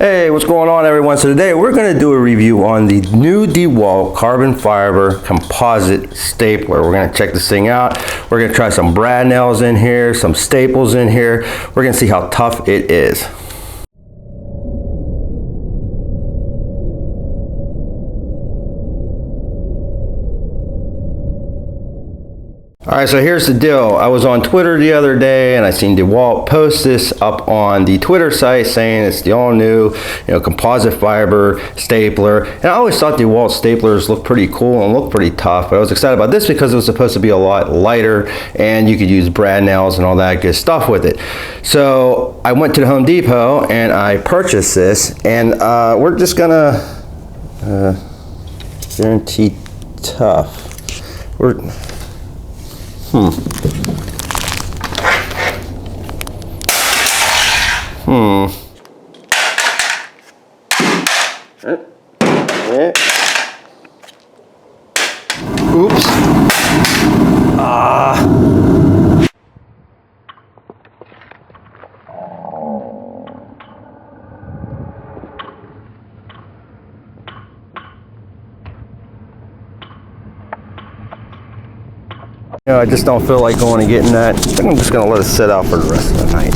Hey, what's going on everyone? So today we're going to do a review on the new DeWalt carbon fiber composite stapler. We're going to check this thing out. We're going to try some brad nails in here, some staples in here. We're going to see how tough it is. Alright, so here's the deal. I was on Twitter the other day and I seen DeWalt post this up on the Twitter site saying it's the all new, composite fiber stapler. And I always thought DeWalt staplers looked pretty cool and looked pretty tough, but I was excited about this because it was supposed to be a lot lighter and you could use brad nails and all that good stuff with it. So I went to the Home Depot and I purchased this, and we're just gonna guarantee tough. Oops. I just don't feel like going and getting that. I think I'm just going to let it sit out for the rest of the night.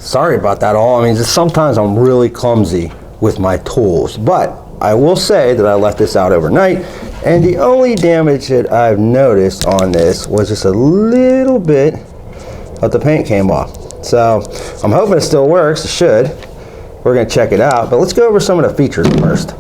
Sorry about that all. I mean, just sometimes I'm really clumsy with my tools, but I will say that I left this out overnight, and the only damage that I've noticed on this was just a little bit of the paint came off. So I'm hoping it still works. It should. We're going to check it out, but let's go over some of the features first.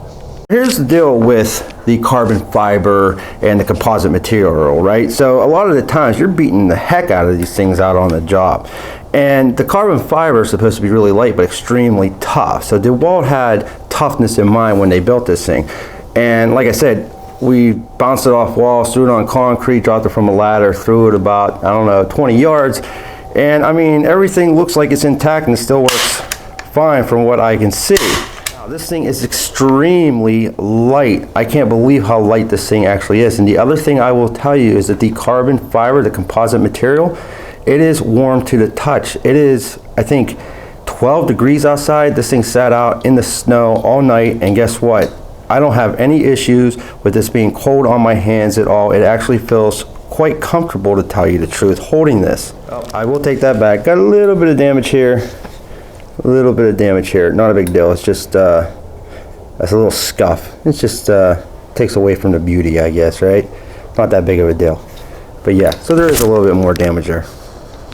Here's the deal with the carbon fiber and the composite material, right? So a lot of the times you're beating the heck out of these things out on the job. And the carbon fiber is supposed to be really light but extremely tough. So DeWalt had toughness in mind when they built this thing. And like I said, we bounced it off walls, threw it on concrete, dropped it from a ladder, threw it about, 20 yards. And I mean, everything looks like it's intact and it still works fine from what I can see. This thing is extremely light. I can't believe how light this thing actually is. And the other thing I will tell you is that the carbon fiber, the composite material, it is warm to the touch. It is, I think, 12 degrees outside. This thing sat out in the snow all night, and guess what? I don't have any issues with this being cold on my hands at all. It actually feels quite comfortable, to tell you the truth, holding this. I will take that back. Got a little bit of damage here. A little bit of damage here, not a big deal. It's just that's a little scuff. It just takes away from the beauty, I guess, right? Not that big of a deal. But yeah, so there is a little bit more damage there.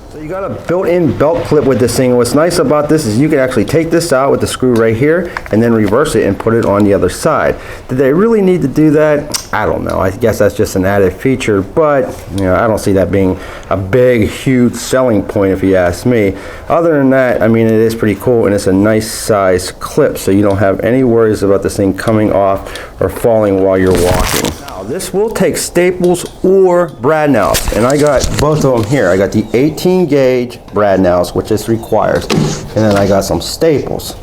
So you got a built-in belt clip with this thing. And what's nice about this is you can actually take this out with the screw right here and then reverse it and put it on the other side. Did they really need to do that? I don't know. I guess that's just an added feature, but I don't see that being a big, huge selling point if you ask me. Other than that, I mean, it is pretty cool, and it's a nice size clip, so you don't have any worries about this thing coming off or falling while you're walking. Now, this will take staples or brad nails, and I got both of them here. I got the 18 gauge brad nails, which this requires, and then I got some staples.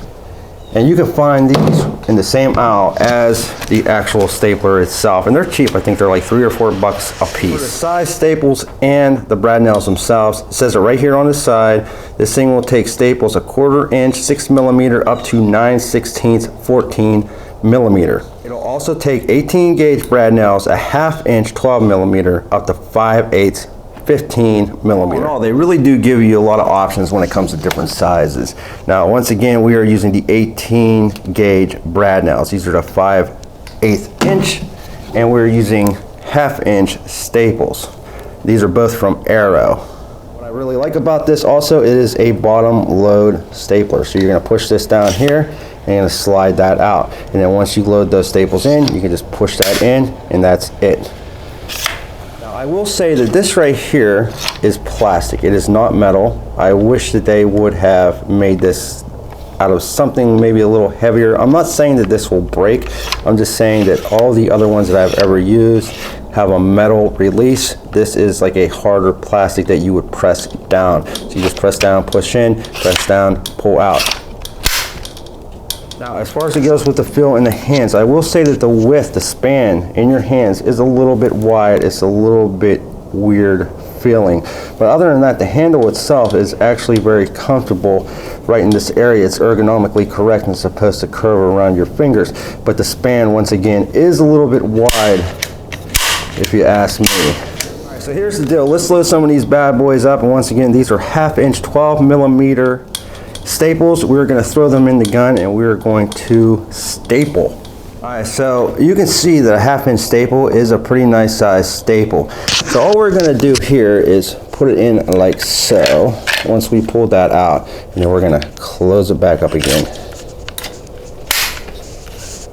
And you can find these in the same aisle as the actual stapler itself. And they're cheap. I think they're like $3 or $4 a piece. For the size staples and the brad nails themselves, it says it right here on the side. This thing will take staples 1/4 inch, 6 millimeter, up to 9/16, 14 millimeter. It'll also take 18 gauge brad nails, 1/2 inch, 12 millimeter, up to 5/8, 15 millimeter. Overall, they really do give you a lot of options when it comes to different sizes. Now, once again, we are using the 18 gauge brad nails. These are the 5/8 inch, and we're using 1/2 inch staples. These are both from Arrow. What I really like about this also, it is a bottom load stapler. So you're gonna push this down here and you're gonna slide that out. And then once you load those staples in, you can just push that in, and that's it. I will say that this right here is plastic. It is not metal. I wish that they would have made this out of something maybe a little heavier. I'm not saying that this will break. I'm just saying that all the other ones that I've ever used have a metal release. This is like a harder plastic that you would press down. So you just press down, push in, press down, pull out. Now, as far as it goes with the feel in the hands, I will say that the width, the span in your hands is a little bit wide. It's a little bit weird feeling. But other than that, the handle itself is actually very comfortable right in this area. It's ergonomically correct and supposed to curve around your fingers. But the span, once again, is a little bit wide, if you ask me. All right, so here's the deal. Let's load some of these bad boys up. And once again, these are 1/2 inch 12mm staples. We're going to throw them in the gun and we're going to staple. Alright, so you can see that a 1/2 inch staple is a pretty nice size staple. So all we're going to do here is put it in like so, once we pull that out, and then we're going to close it back up again.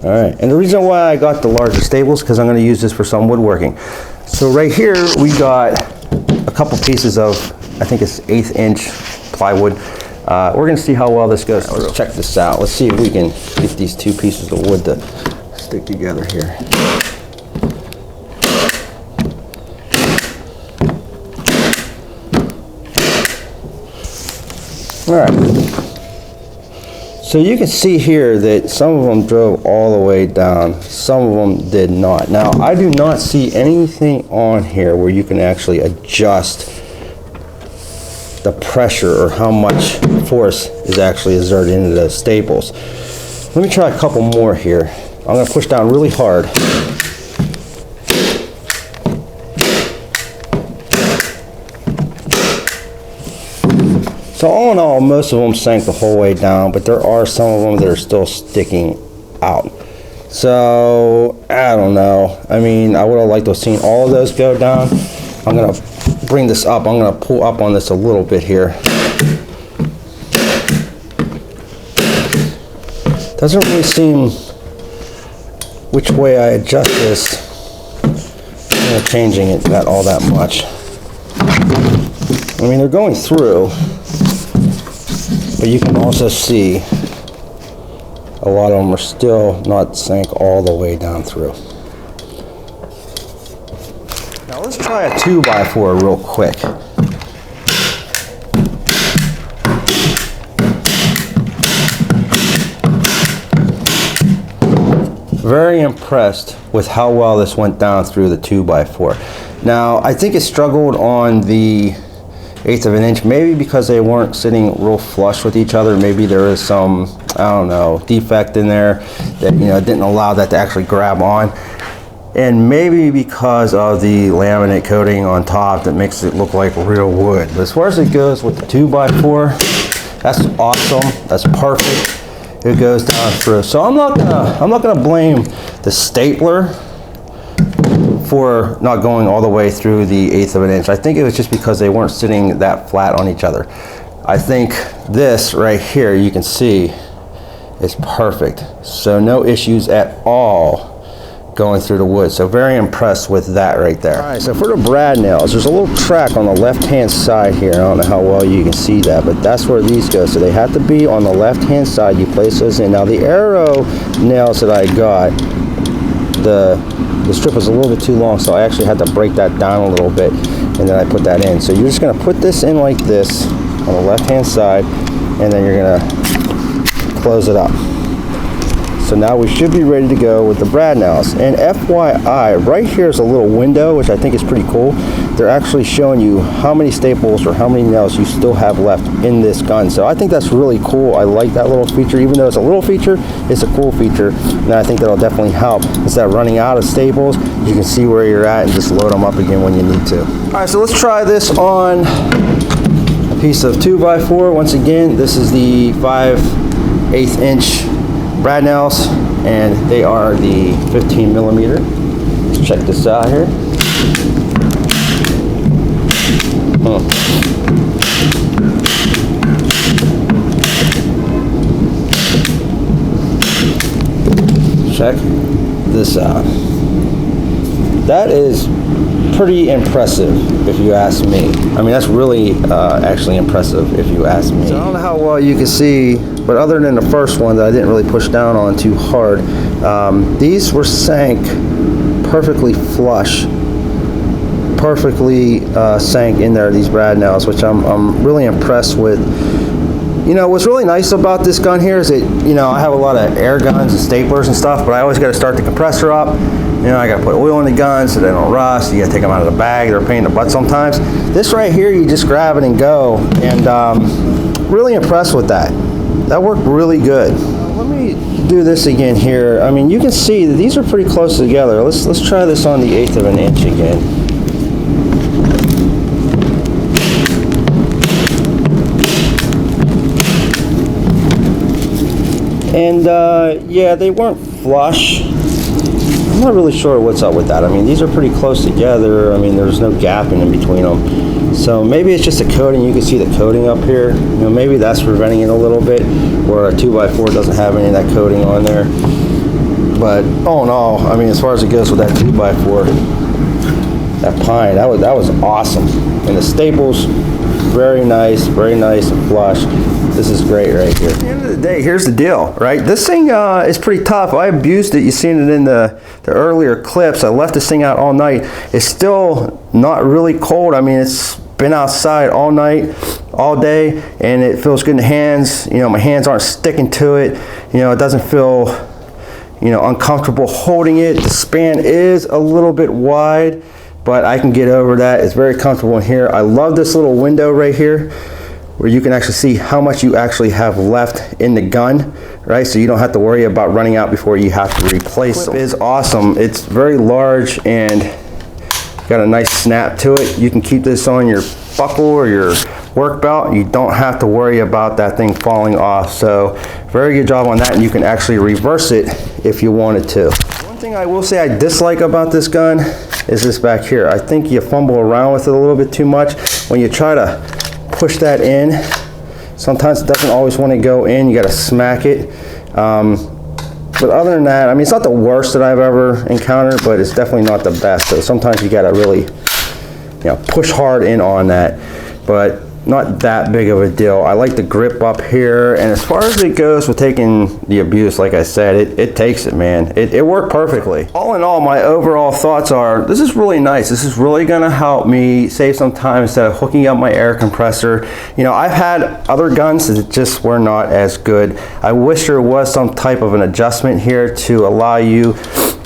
Alright, and the reason why I got the larger staples, because I'm going to use this for some woodworking. So right here we got a couple pieces of, I think it's 1/8 inch plywood. We're going to see how well this goes. Let's check this out. Let's see if we can get these two pieces of wood to stick together here. Alright. So you can see here that some of them drove all the way down, some of them did not. Now I do not see anything on here where you can actually adjust the pressure or how much force is actually exerted into those staples. Let me try a couple more here. I'm going to push down really hard. So all in all, most of them sank the whole way down, but there are some of them that are still sticking out. So I don't know. I mean, I would have liked to have seen all of those go down. I'm going to bring this up. I'm going to pull up on this a little bit here. Doesn't really seem which way I adjust this. I'm not changing it not all that much. I mean, they're going through, but you can also see a lot of them are still not sank all the way down through. Now let's try a 2x4 real quick. Very impressed with how well this went down through the 2x4. Now I think it struggled on the 1/8 of an inch, maybe because they weren't sitting real flush with each other. Maybe there is some, I don't know, defect in there that, you know, didn't allow that to actually grab on. And maybe because of the laminate coating on top that makes it look like real wood. But as far as it goes with the 2x4, that's awesome. That's perfect. It goes down through. So I'm not gonna blame the stapler for not going all the way through the 1/8 of an inch. I think it was just because they weren't sitting that flat on each other. I think this right here, you can see, is perfect. So no issues at all going through the wood. So very impressed with that right there. All right, so for the brad nails, there's a little track on the left-hand side here. I don't know how well you can see that, but that's where these go. So they have to be on the left-hand side. You place those in. Now the arrow nails that I got, the strip was a little bit too long, so I actually had to break that down a little bit, and then I put that in. So you're just gonna put this in like this on the left-hand side, and then you're gonna close it up. So now we should be ready to go with the brad nails. And FYI, right here is a little window, which I think is pretty cool. They're actually showing you how many staples or how many nails you still have left in this gun. So I think that's really cool. I like that little feature. Even though it's a little feature, it's a cool feature. And I think that'll definitely help. Instead of running out of staples, you can see where you're at and just load them up again when you need to. All right, so let's try this on a piece of 2x4. Once again, this is the 5/8 inch brad nails, and they are the 15mm. Let's check this out here. Check this out. That is pretty impressive if you ask me. I mean, that's really actually impressive if you ask me. So I don't know how well you can see, but other than the first one that I didn't really push down on too hard, these were sank perfectly flush, perfectly sank in there, these brad nails, which I'm really impressed with. You know, what's really nice about this gun here is that, you know, I have a lot of air guns and staplers and stuff, but I always got to start the compressor up. You know, I got to put oil in the guns so they don't rust. You got to take them out of the bag. They're a pain in the butt sometimes. This right here, you just grab it and go. And really impressed with that. That worked really good. Let me do this again here. I mean, you can see that these are pretty close together. Let's try this on the 1/8 of an inch again. And yeah, they weren't flush. I'm not really sure what's up with that. I mean, these are pretty close together. I mean, there's no gap in between them. So maybe it's just a coating. You can see the coating up here. You know, maybe that's preventing it a little bit, where a 2x4 doesn't have any of that coating on there. But all in all, I mean, as far as it goes with that 2x4, that pine, that was awesome. And the staples, very nice and flush. This is great right here. At the end of the day, here's the deal, right? This thing is pretty tough. I abused it. You've seen it in the earlier clips. I left this thing out all night. It's still not really cold. I mean, it's been outside all night, all day, and it feels good in the hands. You know, my hands aren't sticking to it. You know, it doesn't feel, you know, uncomfortable holding it. The span is a little bit wide, but I can get over that. It's very comfortable in here. I love this little window right here, where you can actually see how much you actually have left in the gun, right? So you don't have to worry about running out before you have to replace them. It is awesome. It's very large and got a nice snap to it. You can keep this on your buckle or your work belt. You don't have to worry about that thing falling off. So very good job on that, and you can actually reverse it if you wanted to. One thing I will say I dislike about this gun is this back here. I think you fumble around with it a little bit too much. When you try to push that in, sometimes it doesn't always want to go in. You got to smack it. But other than that, I mean, it's not the worst that I've ever encountered, but it's definitely not the best. So sometimes you got to really, you know, push hard in on that, but not that big of a deal. I like the grip up here, and as far as it goes with taking the abuse, like I said, it takes it, man. It worked perfectly. All in all, my overall thoughts are, this is really nice. This is really gonna help me save some time instead of hooking up my air compressor. You know, I've had other guns that just were not as good. I wish there was some type of an adjustment here to allow you,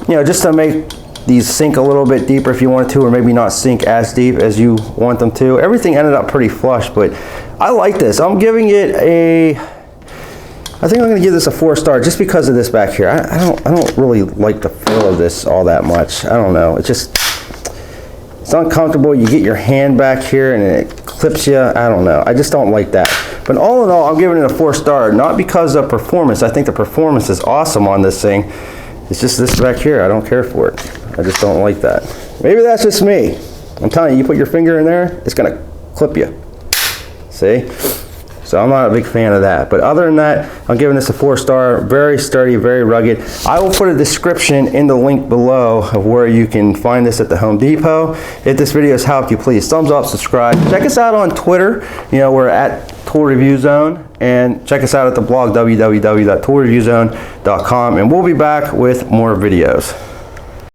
you know, just to make these sink a little bit deeper if you wanted to, or maybe not sink as deep as you want them to. Everything ended up pretty flush, but I like this. I'm giving it a, I think I'm gonna give this a 4-star just because of this back here. I don't really like the feel of this all that much. I don't know, it's uncomfortable. You get your hand back here and it clips you. I don't know, I just don't like that. But all in all, I'm giving it a 4-star, not because of performance. I think the performance is awesome on this thing. It's just this back here, I don't care for it. I just don't like that. Maybe that's just me. I'm telling you, you put your finger in there, it's gonna clip you. See? So I'm not a big fan of that. But other than that, I'm giving this a 4-star. Very sturdy, very rugged. I will put a description in the link below of where you can find this at the Home Depot. If this video has helped you, please thumbs up, subscribe. Check us out on Twitter. You know, we're at Tool Review Zone. And check us out at the blog, www.toolreviewzone.com. And we'll be back with more videos.